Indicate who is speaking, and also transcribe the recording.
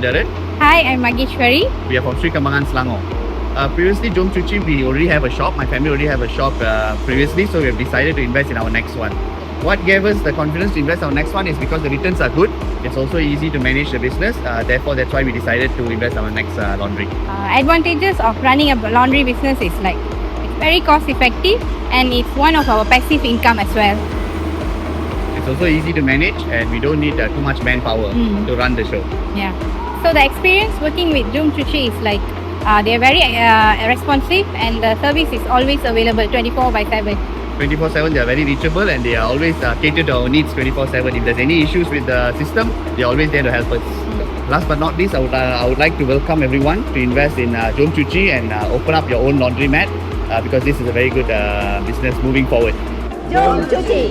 Speaker 1: Darren.
Speaker 2: Hi, I'm Mageshwari.
Speaker 1: We are from Sri Kembangan, Selangor. Previously, Jomcuci, we already have a shop. My family already have a shop previously, so we have decided to invest in our next one. What gave us the confidence to invest in our next one is because the returns are good. It's also easy to manage the business. Therefore, that's why we decided to invest in our next laundry.
Speaker 2: Advantages of running a laundry business is like it's very cost effective and it's one of our passive income as well.
Speaker 1: It's also easy to manage, and we don't need too much manpower to run the show.
Speaker 2: Yeah. So the experience working with Jomcuci is like they are very responsive and the service is always available 24/7.
Speaker 1: 24/7, they are very reachable, and they are always catered to our needs 24/7. If there's any issues with the system, they are always there to help us. Last but not least, I would like to welcome everyone to invest in Jomcuci and open up your own laundromat because this is a very good business moving forward.
Speaker 2: Jomcuci.